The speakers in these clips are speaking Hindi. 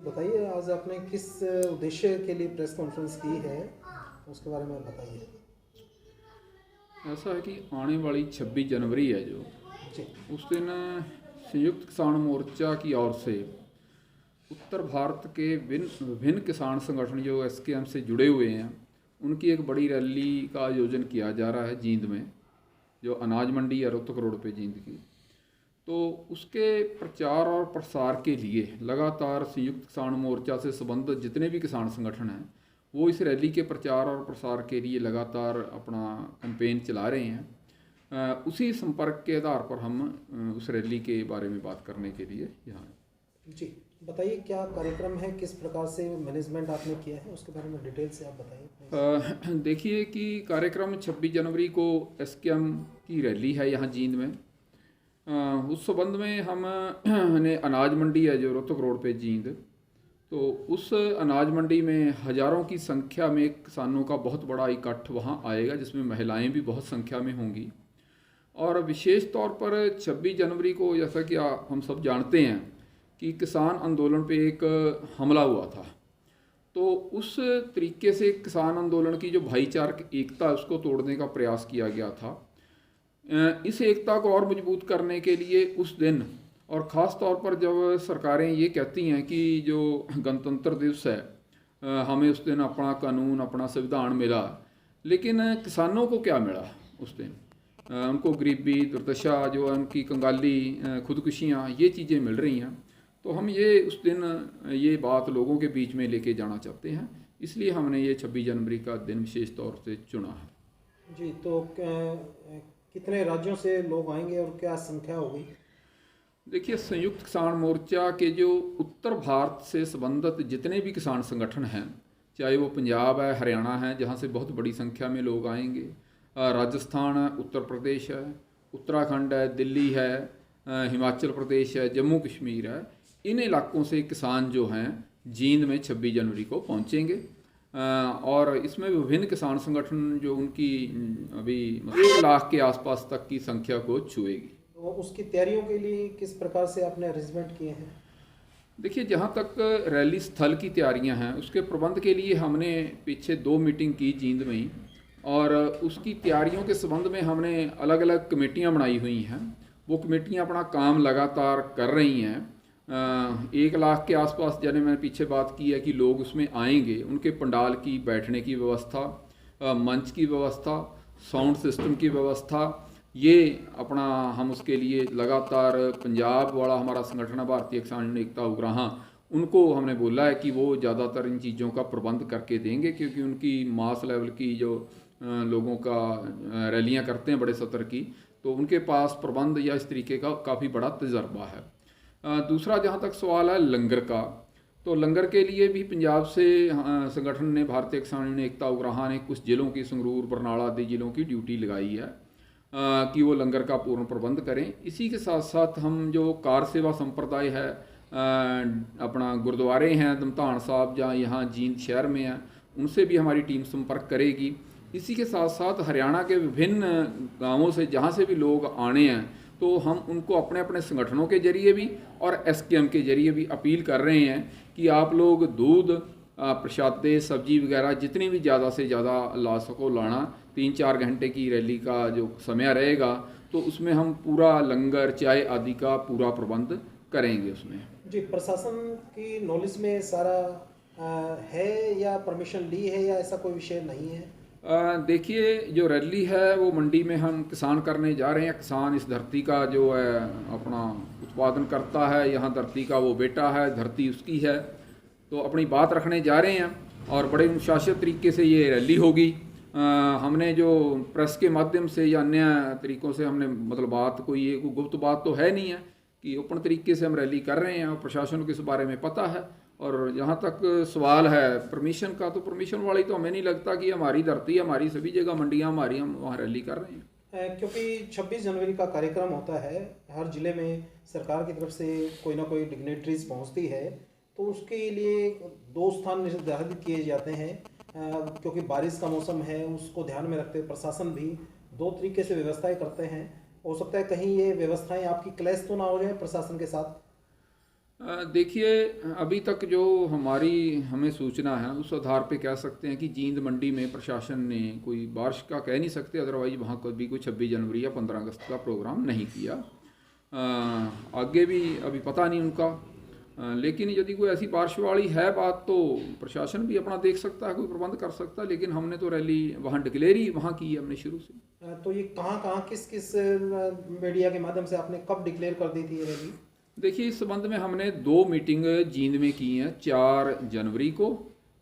बताइए, आज आपने किस उद्देश्य के लिए प्रेस कॉन्फ्रेंस की है, उसके बारे में बताइए। ऐसा है कि आने वाली 26 जनवरी है जो जी। उस दिन संयुक्त किसान मोर्चा की ओर से उत्तर भारत के विभिन्न किसान संगठन जो एसकेएम से जुड़े हुए हैं उनकी एक बड़ी रैली का आयोजन किया जा रहा है जींद में, जो अनाज मंडी है रोहतक रोड पे जींद की। तो उसके प्रचार और प्रसार के लिए लगातार संयुक्त किसान मोर्चा से संबंधित जितने भी किसान संगठन हैं वो इस रैली के प्रचार और प्रसार के लिए लगातार अपना कैंपेन चला रहे हैं। उसी संपर्क के आधार पर हम उस रैली के बारे में बात करने के लिए यहाँ हैं। जी, बताइए क्या कार्यक्रम है, किस प्रकार से मैनेजमेंट आपने किया है, उसके बारे में डिटेल से आप बताइए। देखिए कि कार्यक्रम 26 जनवरी को एसकेएम की रैली है यहाँ जींद में। उस संबंध में हम ने अनाज मंडी है जो रोहतक रोड पे जींद, तो उस अनाज मंडी में हज़ारों की संख्या में किसानों का बहुत बड़ा इकट्ठ वहाँ आएगा, जिसमें महिलाएं भी बहुत संख्या में होंगी। और विशेष तौर पर 26 जनवरी को जैसा कि हम सब जानते हैं कि किसान आंदोलन पे एक हमला हुआ था, तो उस तरीके से किसान आंदोलन की जो भाईचारक एकता है उसको तोड़ने का प्रयास किया गया था। इस एकता को और मजबूत करने के लिए उस दिन, और ख़ास तौर पर जब सरकारें ये कहती हैं कि जो गणतंत्र दिवस है हमें उस दिन अपना कानून अपना संविधान मिला, लेकिन किसानों को क्या मिला उस दिन? उनको गरीबी दुर्दशा जो है उनकी कंगाली खुदकुशियाँ ये चीज़ें मिल रही हैं। तो हम ये उस दिन ये बात लोगों के बीच में लेके जाना चाहते हैं, इसलिए हमने ये 26 जनवरी का दिन विशेष तौर से चुना है। जी, तो कितने राज्यों से लोग आएंगे और क्या संख्या होगी? देखिए, संयुक्त किसान मोर्चा के जो उत्तर भारत से संबंधित जितने भी किसान संगठन हैं, चाहे वो पंजाब है, हरियाणा है जहाँ से बहुत बड़ी संख्या में लोग आएंगे, राजस्थान है, उत्तर प्रदेश है, उत्तराखंड है, दिल्ली है, हिमाचल प्रदेश है, जम्मू कश्मीर है, इन इलाकों से किसान जो हैं जींद में 26 जनवरी को पहुँचेंगे। और इसमें विभिन्न किसान संगठन जो उनकी अभी 1 लाख के आसपास तक की संख्या को छुएगी। तो उसकी तैयारियों के लिए किस प्रकार से आपने अरेंजमेंट किए हैं? देखिए, जहाँ तक रैली स्थल की तैयारियां हैं उसके प्रबंध के लिए हमने पीछे 2 मीटिंग की जींद में ही, और उसकी तैयारियों के संबंध में हमने अलग अलग कमेटियां बनाई हुई हैं। वो कमेटियां अपना काम लगातार कर रही हैं। 1 लाख के आसपास, जैसे मैंने पीछे बात की है कि लोग उसमें आएंगे, उनके पंडाल की बैठने की व्यवस्था, मंच की व्यवस्था, साउंड सिस्टम की व्यवस्था, ये अपना हम उसके लिए लगातार पंजाब वाला हमारा संगठन है भारतीय किसान यूनियन एकता उग्राहां, उनको हमने बोला है कि वो ज़्यादातर इन चीज़ों का प्रबंध करके देंगे, क्योंकि उनकी मास लेवल की जो लोगों का रैलियां करते हैं बड़े सतर की, तो उनके पास प्रबंध या इस तरीके का काफ़ी बड़ा तजर्बा है। दूसरा, जहाँ तक सवाल है लंगर का, तो लंगर के लिए भी पंजाब से संगठन ने भारतीय किसान यूनियन एकता उग्राहां ने कुछ जिलों की, संगरूर बरनाला आदि जिलों की ड्यूटी लगाई है कि वो लंगर का पूर्ण प्रबंध करें। इसी के साथ साथ हम जो कार सेवा संप्रदाय है, अपना गुरुद्वारे हैं दमतान साहब जहाँ यहाँ जींद शहर में हैं, उनसे भी हमारी टीम संपर्क करेगी। इसी के साथ साथ हरियाणा के विभिन्न गांवों से जहाँ से भी लोग आने हैं, तो हम उनको अपने अपने संगठनों के जरिए भी और एसकेएम के जरिए भी अपील कर रहे हैं कि आप लोग दूध, प्रसादे, सब्जी वगैरह जितनी भी ज़्यादा से ज़्यादा ला सको लाना। 3-4 घंटे की रैली का जो समय रहेगा, तो उसमें हम पूरा लंगर चाय आदि का पूरा प्रबंध करेंगे उसमें। जी, प्रशासन की नॉलेज में सारा है या परमिशन ली है या ऐसा कोई विषय नहीं है? देखिए, जो रैली है वो मंडी में हम किसान करने जा रहे हैं। किसान इस धरती का जो है अपना उत्पादन करता है, यहाँ धरती का वो बेटा है, धरती उसकी है, तो अपनी बात रखने जा रहे हैं और बड़े अनुशासित तरीके से ये रैली होगी। हमने जो प्रेस के माध्यम से या अन्य तरीक़ों से हमने मतलब बात कोई ये गुप्त बात तो है नहीं है कि ओपन तरीके से हम रैली कर रहे हैं और प्रशासन को इस बारे में पता है। और जहाँ तक सवाल है परमिशन का, तो परमिशन वाली तो हमें नहीं लगता कि हमारी धरती, हमारी सभी जगह मंडियाँ हमारी, हम वहाँ रैली कर रहे हैं। क्योंकि 26 जनवरी का कार्यक्रम होता है, हर जिले में सरकार की तरफ से कोई ना कोई डिग्नेटरीज पहुँचती है, तो उसके लिए 2 स्थान निर्धारित किए जाते हैं। क्योंकि बारिश का मौसम है, उसको ध्यान में रखते प्रशासन भी 2 तरीके से व्यवस्थाएं करते हैं। हो सकता है कहीं ये व्यवस्थाएं आपकी क्लैश तो ना हो जाए प्रशासन के साथ? देखिए, अभी तक जो हमें सूचना है उस आधार पे कह सकते हैं कि जींद मंडी में प्रशासन ने कोई बारिश का कह नहीं सकते, अदरवाइज वहाँ कभी कोई 26 जनवरी या 15 अगस्त का प्रोग्राम नहीं किया। आगे भी अभी पता नहीं उनका, लेकिन यदि कोई ऐसी बारिश वाली है बात तो प्रशासन भी अपना देख सकता है, कोई प्रबंध कर सकता है। लेकिन हमने तो रैली वहाँ डिक्लेयर ही वहाँ की है हमने शुरू से। तो ये कहाँ किस किस मीडिया के माध्यम से आपने कब डिक्लेयर कर दी थी ये रैली? देखिए, इस संबंध में हमने 2 मीटिंग जींद में की हैं, 4 जनवरी को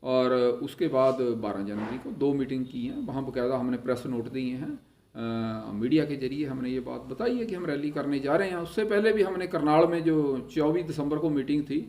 और उसके बाद 12 जनवरी को 2 मीटिंग की हैं। वहाँ बाकायदा हमने प्रेस नोट दिए हैं, मीडिया के जरिए हमने ये बात बताई है कि हम रैली करने जा रहे हैं। उससे पहले भी हमने करनाल में जो 24 दिसंबर को मीटिंग थी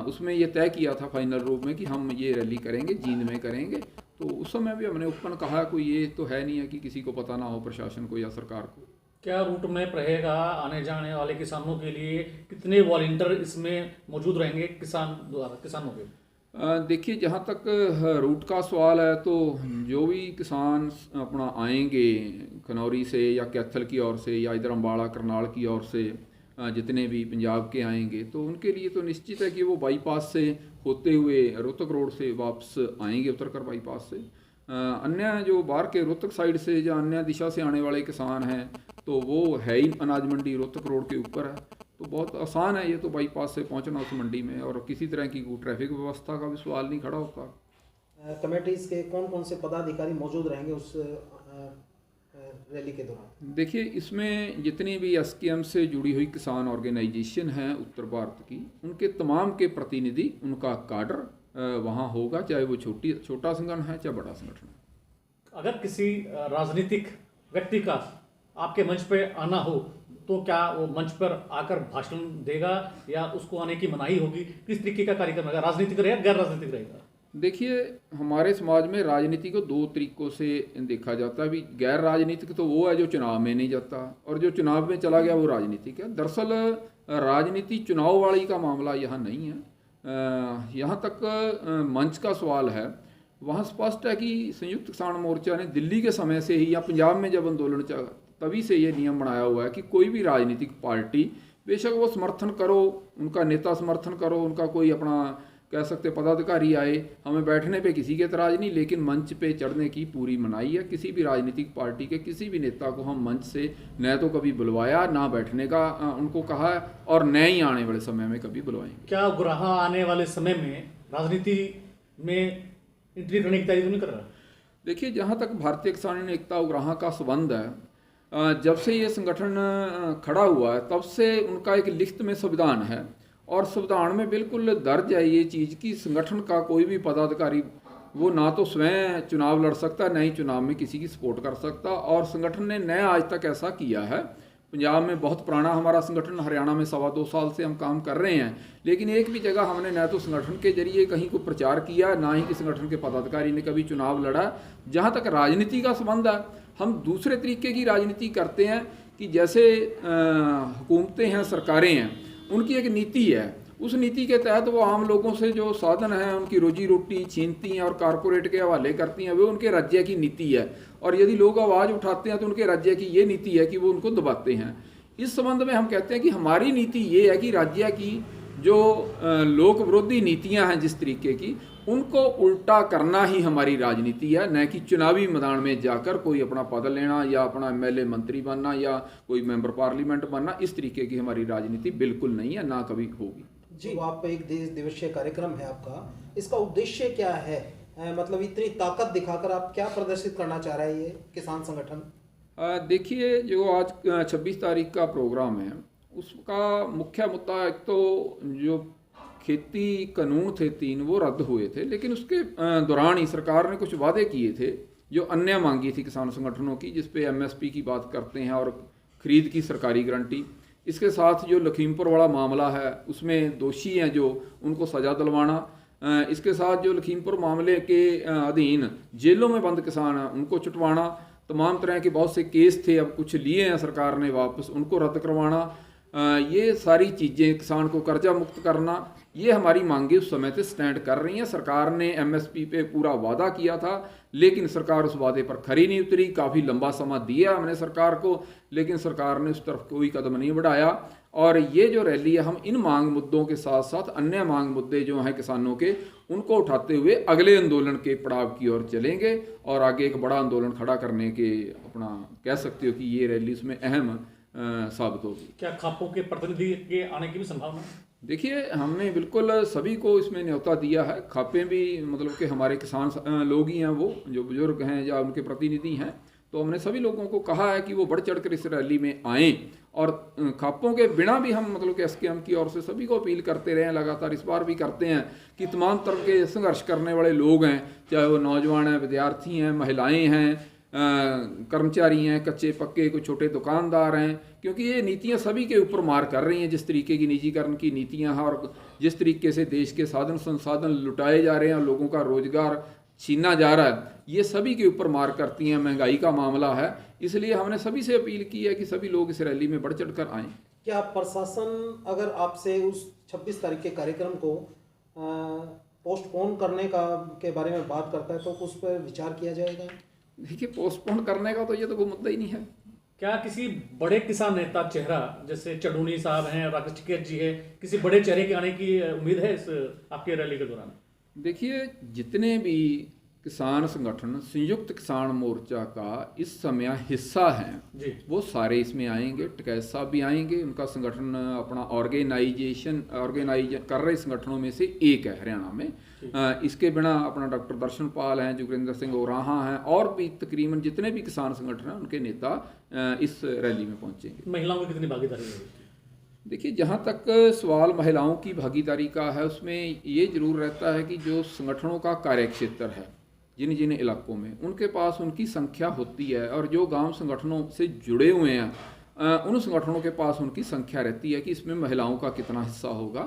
उसमें ये तय किया था फाइनल रूप में कि हम ये रैली करेंगे, जींद में करेंगे। तो उस समय भी हमने ओपन कहा, कोई ये तो है नहीं है कि किसी को पता ना हो, प्रशासन को या सरकार को। क्या रूट मैप रहेगा आने जाने वाले किसानों के लिए? कितने वॉलंटियर इसमें मौजूद रहेंगे किसानों के? देखिए, जहाँ तक रूट का सवाल है तो जो भी किसान अपना आएंगे खनौरी से या कैथल की ओर से या इधर अम्बाड़ा करनाल की ओर से, जितने भी पंजाब के आएंगे तो उनके लिए तो निश्चित है कि वो बाईपास से होते हुए रोहतक रोड से वापस आएंगे, उतरकर बाईपास से। अन्य जो बाहर के रोहतक साइड से या अन्य दिशा से आने वाले किसान हैं तो वो है ही अनाज मंडी रोहतक रोड के ऊपर है, तो बहुत आसान है ये तो बाईपास से पहुंचना उस मंडी में, और किसी तरह की ट्रैफिक व्यवस्था का भी सवाल नहीं खड़ा होता। कमेटीज के कौन कौन से पदाधिकारी मौजूद रहेंगे उस रैली के दौरान? देखिए, इसमें जितनी भी एसकेएम से जुड़ी हुई किसान ऑर्गेनाइजेशन हैं उत्तर भारत की, उनके तमाम के प्रतिनिधि, उनका काडर वहाँ होगा, चाहे वो छोटा संगठन है चाहे बड़ा संगठन है। अगर किसी राजनीतिक व्यक्ति का आपके मंच पे आना हो तो क्या वो मंच पर आकर भाषण देगा या उसको आने की मनाही होगी? किस तरीके का कार्यक्रम रहेगा? राजनीतिक रहेगा, गैर राजनीतिक रहेगा? देखिए, हमारे समाज में राजनीति को 2 तरीकों से देखा जाता है। अभी गैर राजनीतिक तो वो है जो चुनाव में नहीं जाता, और जो चुनाव में चला गया वो राजनीतिक है। दरअसल राजनीति चुनाव वाली का मामला यहाँ नहीं है। यहाँ तक मंच का सवाल है, वहाँ स्पष्ट है कि संयुक्त किसान मोर्चा ने दिल्ली के समय से ही या पंजाब में जब आंदोलन चला तभी से ये नियम बनाया हुआ है कि कोई भी राजनीतिक पार्टी, बेशक वो समर्थन करो, उनका नेता समर्थन करो, उनका कोई अपना कह सकते पदाधिकारी आए, हमें बैठने पे किसी के एतराज़ नहीं, लेकिन मंच पे चढ़ने की पूरी मनाही है। किसी भी राजनीतिक पार्टी के किसी भी नेता को हम मंच से न तो कभी बुलवाया, ना बैठने का उनको कहा है, और न ही आने वाले समय में कभी बुलवाएंगे। क्या उग्राहा आने वाले समय में राजनीति में एंट्री करने की तैयारी तो नहीं कर रहा? देखिए, जहाँ तक भारतीय किसान एकता उग्राहा का संबंध है, जब से ये संगठन खड़ा हुआ है तब से उनका एक लिखित में संविधान है, और संविधान में बिल्कुल दर्ज है ये चीज़ कि संगठन का कोई भी पदाधिकारी वो ना तो स्वयं चुनाव लड़ सकता, न ही चुनाव में किसी की सपोर्ट कर सकता, और संगठन ने न आज तक ऐसा किया है। पंजाब में बहुत पुराना हमारा संगठन, हरियाणा में 2.25 साल से हम काम कर रहे हैं, लेकिन एक भी जगह हमने न तो संगठन के जरिए कहीं को प्रचार किया, ना ही कि संगठन के पदाधिकारी ने कभी चुनाव लड़ा। जहाँ तक राजनीति का संबंध है, हम दूसरे तरीके की राजनीति करते हैं कि जैसे हुकूमतें हैं, सरकारें हैं, उनकी एक नीति है, उस नीति के तहत वो आम लोगों से जो साधन हैं उनकी रोजी रोटी छीनती हैं और कारपोरेट के हवाले करती हैं, वो उनके राज्य की नीति है। और यदि लोग आवाज़ उठाते हैं तो उनके राज्य की ये नीति है कि वो उनको दबाते हैं। इस संबंध में हम कहते हैं कि हमारी नीति ये है कि राज्य की जो लोक विरोधी नीतियाँ हैं जिस तरीके की, उनको उल्टा करना ही हमारी राजनीति है, न कि चुनावी मैदान में जाकर कोई अपना पद लेना या अपना एमएलए मंत्री बनना या कोई मेंबर पार्लियामेंट बनना। इस तरीके की हमारी राजनीति बिल्कुल नहीं है, ना कभी होगी। जी, तो आप एक देश दिवसीय कार्यक्रम है आपका, इसका उद्देश्य क्या है? मतलब इतनी ताकत दिखाकर आप क्या प्रदर्शित करना चाह रहे हैं ये किसान संगठन? देखिए, जो आज 26 तारीख का प्रोग्राम है उसका मुख्य मुद्दा एक तो जो खेती कानून थे 3 वो रद्द हुए थे, लेकिन उसके दौरान ही सरकार ने कुछ वादे किए थे जो अन्य मांगी थी किसान संगठनों की, जिस पे एमएसपी की बात करते हैं और खरीद की सरकारी गारंटी। इसके साथ जो लखीमपुर वाला मामला है उसमें दोषी हैं जो उनको सज़ा दिलवाना। इसके साथ जो लखीमपुर मामले के अधीन जेलों में बंद किसान हैं उनको छुटवाना। तमाम तरह के बहुत से केस थे, अब कुछ लिए हैं सरकार ने वापस, उनको रद्द करवाना। ये सारी चीज़ें, किसान को कर्जा मुक्त करना, ये हमारी मांगे उस समय से स्टैंड कर रही हैं। सरकार ने एमएसपी पे पूरा वादा किया था, लेकिन सरकार उस वादे पर खरी नहीं उतरी। काफ़ी लंबा समय दिया हमने सरकार को, लेकिन सरकार ने उस तरफ कोई कदम नहीं बढ़ाया। और ये जो रैली है, हम इन मांग मुद्दों के साथ साथ अन्य मांग मुद्दे जो हैं किसानों के, उनको उठाते हुए अगले आंदोलन के पड़ाव की ओर चलेंगे और आगे एक बड़ा आंदोलन खड़ा करने के अपना कह सकते हो कि ये रैली उसमें अहम साबित होगी। क्या खापों के प्रतिनिधि के आने की भी संभावना है? देखिए, हमने बिल्कुल सभी को इसमें न्योता दिया है। खापे भी मतलब कि हमारे किसान लोग ही हैं, वो जो बुजुर्ग हैं या उनके प्रतिनिधि हैं, तो हमने सभी लोगों को कहा है कि वो बढ़ चढ़ कर इस रैली में आएँ। और खापों के बिना भी हम मतलब कि एसकेएम की ओर से सभी को अपील करते रहे हैं, लगातार इस बार भी करते हैं कि तमाम तरह के संघर्ष करने वाले लोग हैं, चाहे वो नौजवान हैं, विद्यार्थी हैं, महिलाएँ हैं, कर्मचारी हैं, कच्चे पक्के, कोई छोटे दुकानदार हैं, क्योंकि ये नीतियां सभी के ऊपर मार कर रही हैं। जिस तरीके की निजीकरण की नीतियां हैं और जिस तरीके से देश के साधन संसाधन लुटाए जा रहे हैं और लोगों का रोजगार छीना जा रहा है, ये सभी के ऊपर मार करती हैं। महंगाई का मामला है, इसलिए हमने सभी से अपील की है कि सभी लोग इस रैली में बढ़ चढ़ कर आएँ। क्या प्रशासन अगर आपसे उस 26 तारीख के कार्यक्रम को पोस्टपोन करने के बारे में बात करता है तो उस पर विचार किया जाएगा? देखिए, पोस्टपोन करने का तो ये तो कोई मुद्दा ही नहीं है। क्या किसी बड़े किसान नेता चेहरा जैसे चडूनी साहब हैं, राकेश टिकैत जी है, किसी बड़े चेहरे के आने की उम्मीद है इस आपके रैली के दौरान? देखिए, जितने भी किसान संगठन संयुक्त किसान मोर्चा का इस समय हिस्सा हैं जी, वो सारे इसमें आएंगे। टिकैत साहब भी आएंगे, उनका संगठन अपना ऑर्गेनाइज कर रहे संगठनों में से एक है हरियाणा में। इसके बिना अपना डॉक्टर दर्शन पाल हैं, जोगिंदर सिंह ओराहां हैं, और भी तकरीबन जितने भी किसान संगठन हैं उनके नेता इस रैली में पहुंचेंगे। महिलाओं की कितनी भागीदारी होगी? देखिए, जहाँ तक सवाल महिलाओं की भागीदारी का है, उसमें ये जरूर रहता है कि जो संगठनों का कार्यक्षेत्र है जिन जिन इलाकों में, उनके पास उनकी संख्या होती है, और जो गांव संगठनों से जुड़े हुए हैं उन संगठनों के पास उनकी संख्या रहती है कि इसमें महिलाओं का कितना हिस्सा होगा।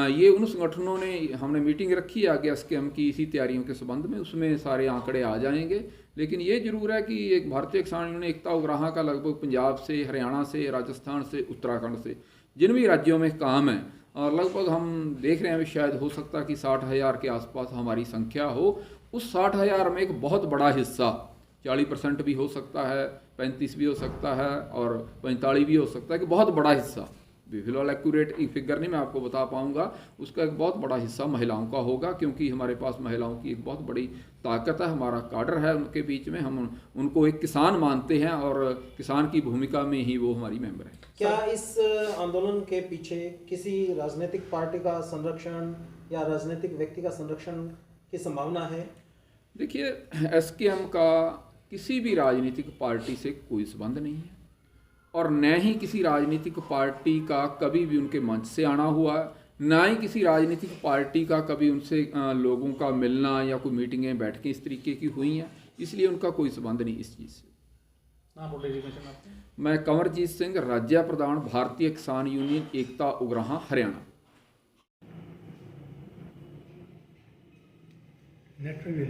ये उन संगठनों ने, हमने मीटिंग रखी है आगे एसकेएम की इसी तैयारियों के संबंध में, उसमें सारे आंकड़े आ जाएंगे। लेकिन ये जरूर है कि एक भारतीय किसान यूनियन एकता उग्राहां का लगभग पंजाब से, हरियाणा से, राजस्थान से, उत्तराखंड से, जिन भी राज्यों में काम है, और लगभग हम देख रहे हैं शायद हो सकता है कि 60,000 के आसपास हमारी संख्या हो। उस 60,000 में एक बहुत बड़ा हिस्सा, 40% भी हो सकता है, 35 भी हो सकता है, और 45 भी हो सकता है, कि बहुत बड़ा हिस्सा, फिलहाल एक्यूरेट फिगर नहीं मैं आपको बता पाऊंगा, उसका एक बहुत बड़ा हिस्सा महिलाओं का होगा, क्योंकि हमारे पास महिलाओं की एक बहुत बड़ी ताकत है, हमारा काडर है उनके बीच में, हम उनको एक किसान मानते हैं और किसान की भूमिका में ही वो हमारी मेंबर है। क्या इस आंदोलन के पीछे किसी राजनीतिक पार्टी का संरक्षण या राजनीतिक व्यक्ति का संरक्षण की संभावना है? देखिए, एसकेएम का किसी भी राजनीतिक पार्टी से कोई संबंध नहीं है, और न ही किसी राजनीतिक पार्टी का कभी भी उनके मंच से आना हुआ, ना ही किसी राजनीतिक पार्टी का कभी उनसे लोगों का मिलना या कोई मीटिंगें बैठकें इस तरीके की हुई हैं, इसलिए उनका कोई संबंध नहीं इस चीज़ से। मैं कंवरजीत सिंह, राज्य प्रधान, भारतीय किसान यूनियन एकता उग्राहां, हरियाणा। नेट पे भी